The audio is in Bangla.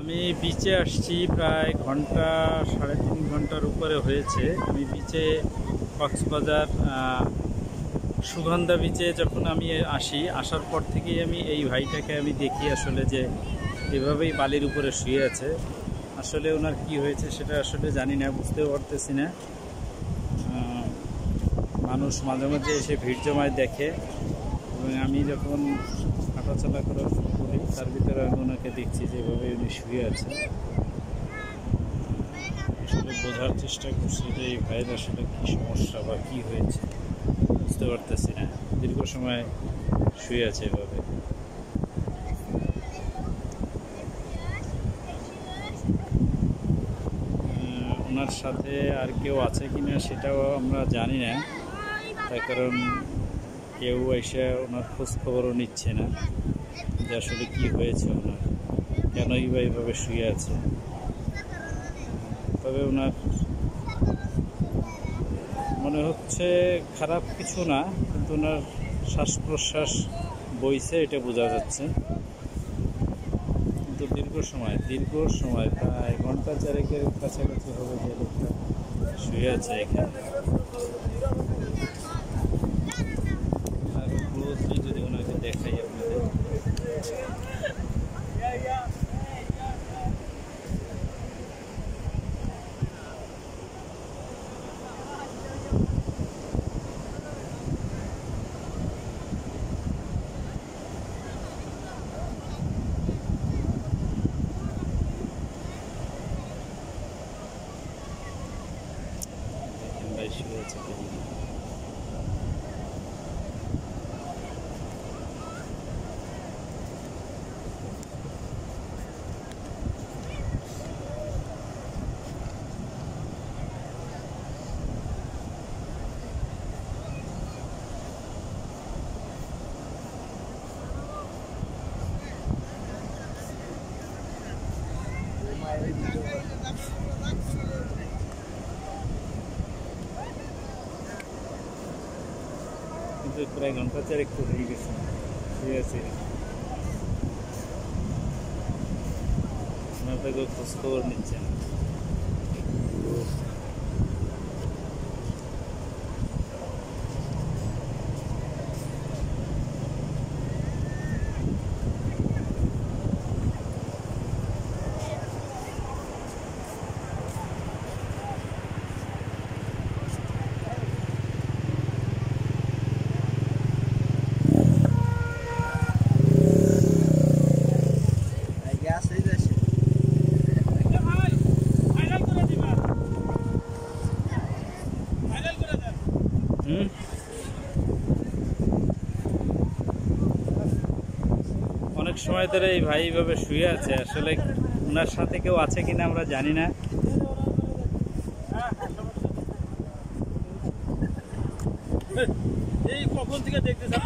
আমি বিচে আসছি প্রায় ঘন্টা 3.5 ঘন্টার উপরে হয়েছে। আমি বিচে কক্সবাজার সুগন্ধা বিচে যখন আমি আসার পর থেকেই আমি এই ভাইটাকে আমি দেখি আসলে যে এভাবেই বালির উপরে শুয়ে আছে। আসলে ওনার কি হয়েছে সেটা আসলে জানি না, বুঝতেও পারতেছি না। মানুষ মাঝে মাঝে এসে ভিড় জমায় দেখে এবং আমি যখন হাঁটাচলা করি তার ভিতরে আমি ওনাকে দেখছি যে এভাবে উনি শুয়ে আছে। আসলে বোঝার চেষ্টা করছি যে এই ভাইয়ের আসলে কী সমস্যা বা কী হয়েছে বুঝতে পারতেছি না। দীর্ঘ সময় শুয়ে আছে এভাবে। ওনার সাথে আর কেউ আছে কি না সেটাও আমরা জানি না, তার কারণ কেউ এসে ওনার খোঁজখবরও নিচ্ছে না যে আসলে কী হয়েছে ওনার, কেনই বা এইভাবে শুয়ে আছে। তবে ওনার মনে হচ্ছে খারাপ কিছু না, কিন্তু ওনার শ্বাস প্রশ্বাস বইছে এটা বোঝা যাচ্ছে। কিন্তু দীর্ঘ সময় প্রায় ঘন্টা 4-এর কাছাকাছি হবে যে লোকটা শুয়ে আছে এখানে। আর ক্লোজলি যদি ওনাকে দেখাই আপনাদের, শুয়ে আছে। কিন্তু প্রায় ঘন্টা 4 হয়ে গেছে শুয়ে আছে। ওনার তো কেউ খোঁজখবর নিচ্ছে না। অনেক সময় ধরে এই ভাই এইভাবে শুয়ে আছে। আসলে ওনার সাথে কেউ আছে কিনা আমরা জানি না। এই কখন থেকে দেখতেছেন?